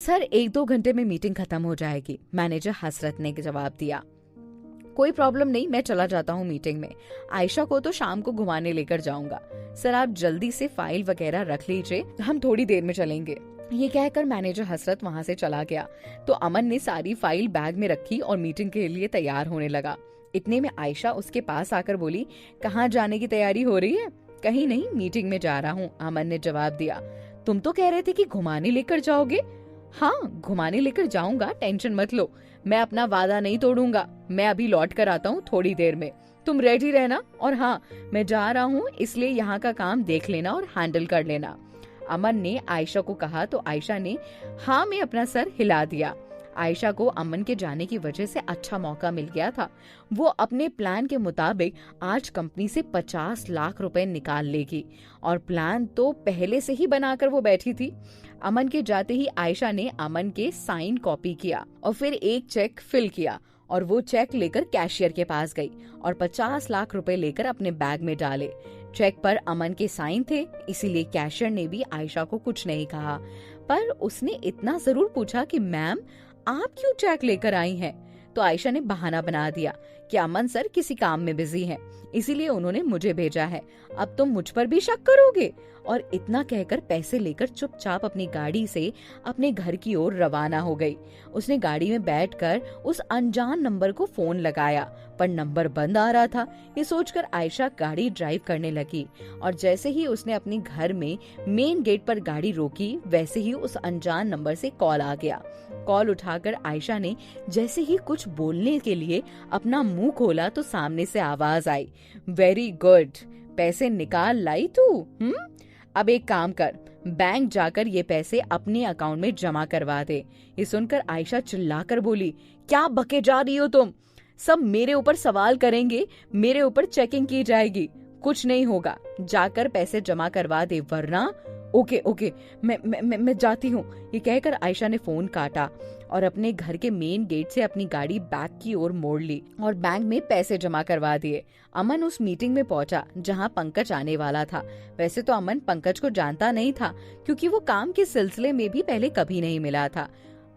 Sir 1-2 घंटे में meeting खत्म हो जाएगी, मैनेजर हसरत ने जवाब दिया। कोई प्रॉब्लम नहीं, मैं चला जाता हूँ मीटिंग में। आयशा को तो शाम को घुमाने लेकर जाऊंगा। सर आप जल्दी से फाइल वगैरह रख लीजिए, हम थोड़ी देर में चलेंगे। ये कहकर मैनेजर हसरत वहाँ से चला गया तो अमन ने सारी फाइल बैग में रखी और मीटिंग के लिए तैयार होने लगा। इतने में आयशा उसके पास आकर बोली, कहाँ जाने की तैयारी हो रही है? कहीं नहीं, मीटिंग में जा रहा हूँ, अमन ने जवाब दिया। तुम तो कह रहे थे कि घुमाने लेकर जाओगे। हाँ घुमाने लेकर जाऊंगा, टेंशन मत लो, मैं अपना वादा नहीं तोड़ूंगा। मैं अभी लौट कर आता हूँ थोड़ी देर में, तुम रेडी रहना। और हाँ मैं जा रहा हूँ, इसलिए यहाँ का काम देख लेना और हैंडल कर लेना। अमन ने आयशा को कहा तो आयशा ने हाँ में अपना सर हिला दिया। आयशा को अमन के जाने की वजह से अच्छा मौका मिल गया था। वो अपने प्लान के मुताबिक आज कंपनी से 50 लाख रुपए निकाल लेगी और प्लान तो पहले से ही बनाकर वो बैठी थी। अमन के जाते ही आयशा ने अमन के साइन कॉपी किया और फिर एक चेक फिल किया और वो चेक लेकर कैशियर के पास गई और 50 लाख रुपए लेकर अपने बैग में डाले। चेक पर अमन के साइन थे, इसीलिए कैशियर ने भी आयशा को कुछ नहीं कहा, पर उसने इतना जरूर पूछा कि मैम आप क्यों चेक लेकर आई हैं? तो आयशा ने बहाना बना दिया कि अमन सर किसी काम में बिजी हैं, इसीलिए उन्होंने मुझे भेजा है। अब तुम मुझ पर भी शक करोगे? और इतना कहकर पैसे लेकर चुपचाप अपनी गाड़ी से अपने घर की ओर रवाना हो गई। उसने गाड़ी में बैठकर उस अनजान नंबर को फोन लगाया, पर नंबर बंद आ रहा था। ये सोचकर आयशा गाड़ी ड्राइव करने लगी और जैसे ही उसने अपने घर में मेन गेट पर गाड़ी रोकी, वैसे ही उस अनजान नंबर से कॉल आ गया। कॉल उठाकर आयशा ने जैसे ही कुछ बोलने के लिए अपना मुंह खोला तो सामने से आवाज आई, वेरी गुड, पैसे निकाल लाई तू? अब एक काम कर, बैंक जाकर ये पैसे अपने अकाउंट में जमा करवा दे। ये सुनकर आयशा चिल्लाकर बोली, क्या बके जा रही हो तुम? सब मेरे ऊपर सवाल करेंगे, मेरे ऊपर चेकिंग की जाएगी। कुछ नहीं होगा, जाकर पैसे जमा करवा दे, वरना ओके ओके मैं जाती हूँ। ये कहकर आयशा ने फोन काटा और अपने घर के मेन गेट से अपनी गाड़ी बैंक की ओर मोड़ ली और बैंक में पैसे जमा करवा दिए। अमन उस मीटिंग में पहुंचा जहां पंकज आने वाला था। वैसे तो अमन पंकज को जानता नहीं था, क्योंकि वो काम के सिलसिले में भी पहले कभी नहीं मिला था,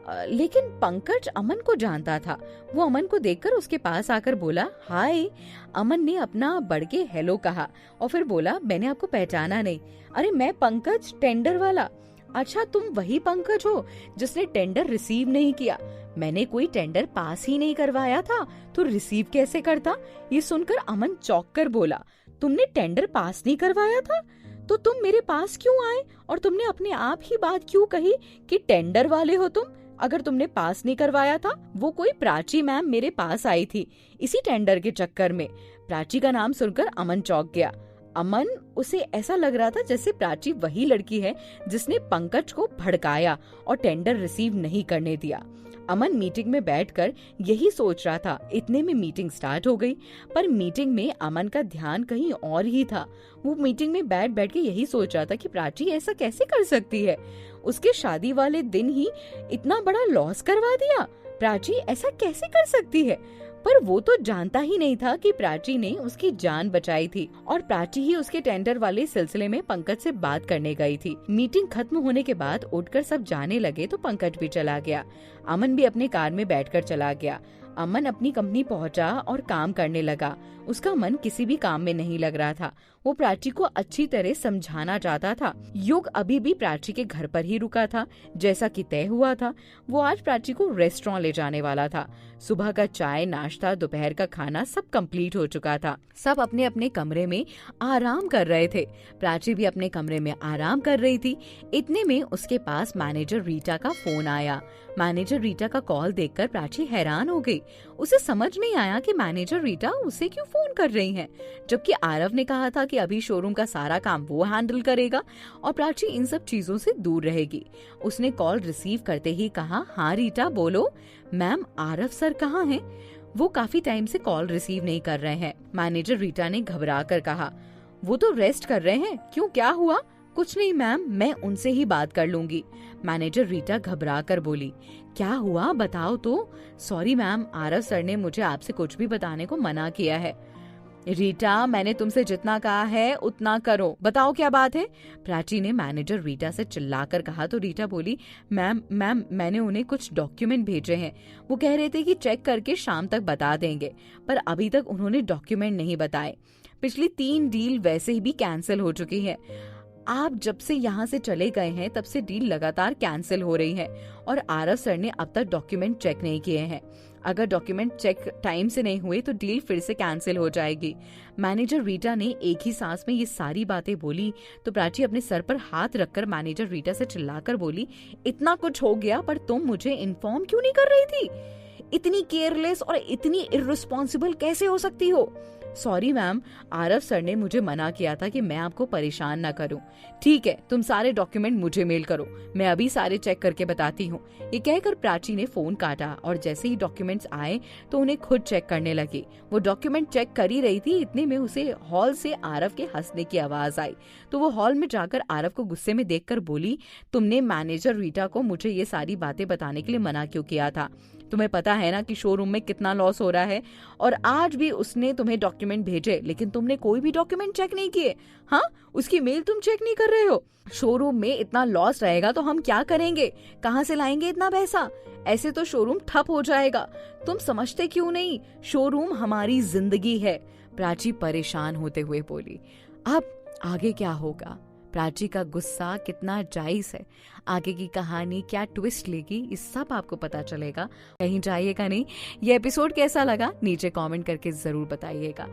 लेकिन पंकज अमन को जानता था। वो अमन को देखकर उसके पास आकर बोला, हाय। अमन ने अपना बढ़ के हेलो कहा और फिर बोला, मैंने आपको पहचाना नहीं। अरे मैं पंकज, टेंडर वाला। अच्छा तुम वही पंकज हो जिसने टेंडर रिसीव नहीं किया? मैंने कोई टेंडर पास ही नहीं करवाया था तो रिसीव कैसे करता? ये सुनकर अमन चौंक कर बोला, तुमने टेंडर पास नहीं करवाया था तो तुम मेरे पास क्यों आए? और तुमने अपने आप ही बात क्यों कही कि टेंडर वाले हो तुम? अगर तुमने पास नहीं करवाया था, वो कोई प्राची मैम मेरे पास आई थी इसी टेंडर के चक्कर में। प्राची का नाम सुनकर अमन चौंक गया। अमन उसे ऐसा लग रहा था जैसे प्राची वही लड़की है जिसने पंकज को भड़काया और टेंडर रिसीव नहीं करने दिया। अमन मीटिंग में बैठकर यही सोच रहा था। इतने में मीटिंग स्टार्ट हो गई, पर मीटिंग में अमन का ध्यान कहीं और ही था। वो मीटिंग में बैठ बैठ के यही सोच रहा था कि प्राची ऐसा कैसे कर सकती है? उसके शादी वाले दिन ही इतना बड़ा लॉस करवा दिया। प्राची ऐसा कैसे कर सकती है? पर वो तो जानता ही नहीं था कि प्राची ने उसकी जान बचाई थी और प्राची ही उसके टेंडर वाले सिलसिले में पंकज से बात करने गई थी। मीटिंग खत्म होने के बाद उठकर सब जाने लगे तो पंकज भी चला गया। अमन भी अपने कार में बैठकर चला गया। अमन अपनी कंपनी पहुंचा और काम करने लगा। उसका मन किसी भी काम में नहीं लग रहा था। वो प्राची को अच्छी तरह समझाना चाहता था। युग अभी भी प्राची के घर पर ही रुका था। जैसा कि तय हुआ था, वो आज प्राची को रेस्टोरेंट ले जाने वाला था। सुबह का चाय, नाश्ता, दोपहर का खाना सब कंप्लीट हो चुका था। सब अपने अपने कमरे में आराम कर रहे थे। प्राची भी अपने कमरे में आराम कर रही थी। इतने में उसके पास मैनेजर रीटा का फोन आया। मैनेजर रीटा का कॉल देखकर प्राची हैरान हो गई। उसे समझ नहीं आया कि मैनेजर रीटा उसे क्यों फोन कर रही हैं, जबकि आरव ने कहा था कि अभी शोरूम का सारा काम वो हैंडल करेगा और प्राची इन सब चीजों से दूर रहेगी। उसने कॉल रिसीव करते ही कहा, हाँ रीटा बोलो। मैम आरव सर कहाँ हैं? वो काफी टाइम से कॉल रिसीव नहीं कर रहे हैं। मैनेजर रीटा ने घबरा कर कहा, वो तो रेस्ट कर रहे हैं। क्यों, क्या हुआ? कुछ नहीं मैम, मैं उनसे ही बात कर लूंगी। मैनेजर रीटा घबरा कर बोली, क्या हुआ बताओ तो। सॉरी मैम, आरव सर ने मुझे आपसे कुछ भी बताने को मना किया है। रीटा, मैंने तुमसे जितना कहा है उतना करो, बताओ क्या बात है? प्राची ने मैनेजर रीटा से चिल्लाकर कहा तो रीटा बोली, मैम मैंने उन्हें कुछ डॉक्यूमेंट भेजे हैं। वो कह रहे थे कि चेक करके शाम तक बता देंगे, पर अभी तक उन्होंने डॉक्यूमेंट नहीं बताए। पिछली 3 डील वैसे ही भी कैंसिल हो चुकी है। आप जब से यहाँ से चले गए हैं तब से डील लगातार कैंसिल हो रही है और आरव सर ने अब तक डॉक्यूमेंट चेक नहीं किए हैं। अगर डॉक्यूमेंट चेक टाइम से नहीं हुए तो डील फिर से कैंसिल हो जाएगी। मैनेजर रीटा ने एक ही सांस में ये सारी बातें बोली तो प्राची अपने सर पर हाथ रखकर मैनेजर रीटा से चिल्लाकर बोली, इतना कुछ हो गया पर तुम मुझे इन्फॉर्म क्यों नहीं कर रही थी? इतनी केयरलेस और इतनी इर्रिस्पॉन्सिबल कैसे हो सकती हो? सॉरी मैम, आरव सर ने मुझे मना किया था कि मैं आपको परेशान ना करूं। ठीक है, तुम सारे डॉक्यूमेंट मुझे मेल करो, मैं अभी सारे चेक करके बताती हूँ। ये कहकर प्राची ने फोन काटा और जैसे ही डॉक्यूमेंट्स आए तो उन्हें खुद चेक करने लगी। वो डॉक्यूमेंट चेक कर ही रही थी, इतने में उसे हॉल से आरव के हंसने की आवाज आई तो वो हॉल में जाकर आरव को गुस्से में देखकर बोली, तुमने मैनेजर रीटा को मुझे ये सारी बातें बताने के लिए मना क्यों किया था? तुम्हें पता है ना कि शोरूम में कितना लॉस हो रहा है, और आज भी उसने तुम्हें डॉक्यूमेंट भेजे लेकिन तुमने कोई भी डॉक्यूमेंट चेक नहीं किए। हाँ, उसकी मेल तुम चेक नहीं कर रहे हो। शोरूम में इतना लॉस रहेगा तो हम क्या करेंगे? कहाँ से लाएंगे इतना पैसा? ऐसे तो शोरूम ठप हो जाएगा। तुम समझते क्यों नहीं? शोरूम हमारी जिंदगी है। प्राची परेशान होते हुए बोली। अब आगे क्या होगा? प्राची का गुस्सा कितना जायज है, आगे की कहानी क्या ट्विस्ट लेगी, इस सब आपको पता चलेगा। कहीं जाइएगा नहीं। ये एपिसोड कैसा लगा नीचे कमेंट करके जरूर बताइएगा।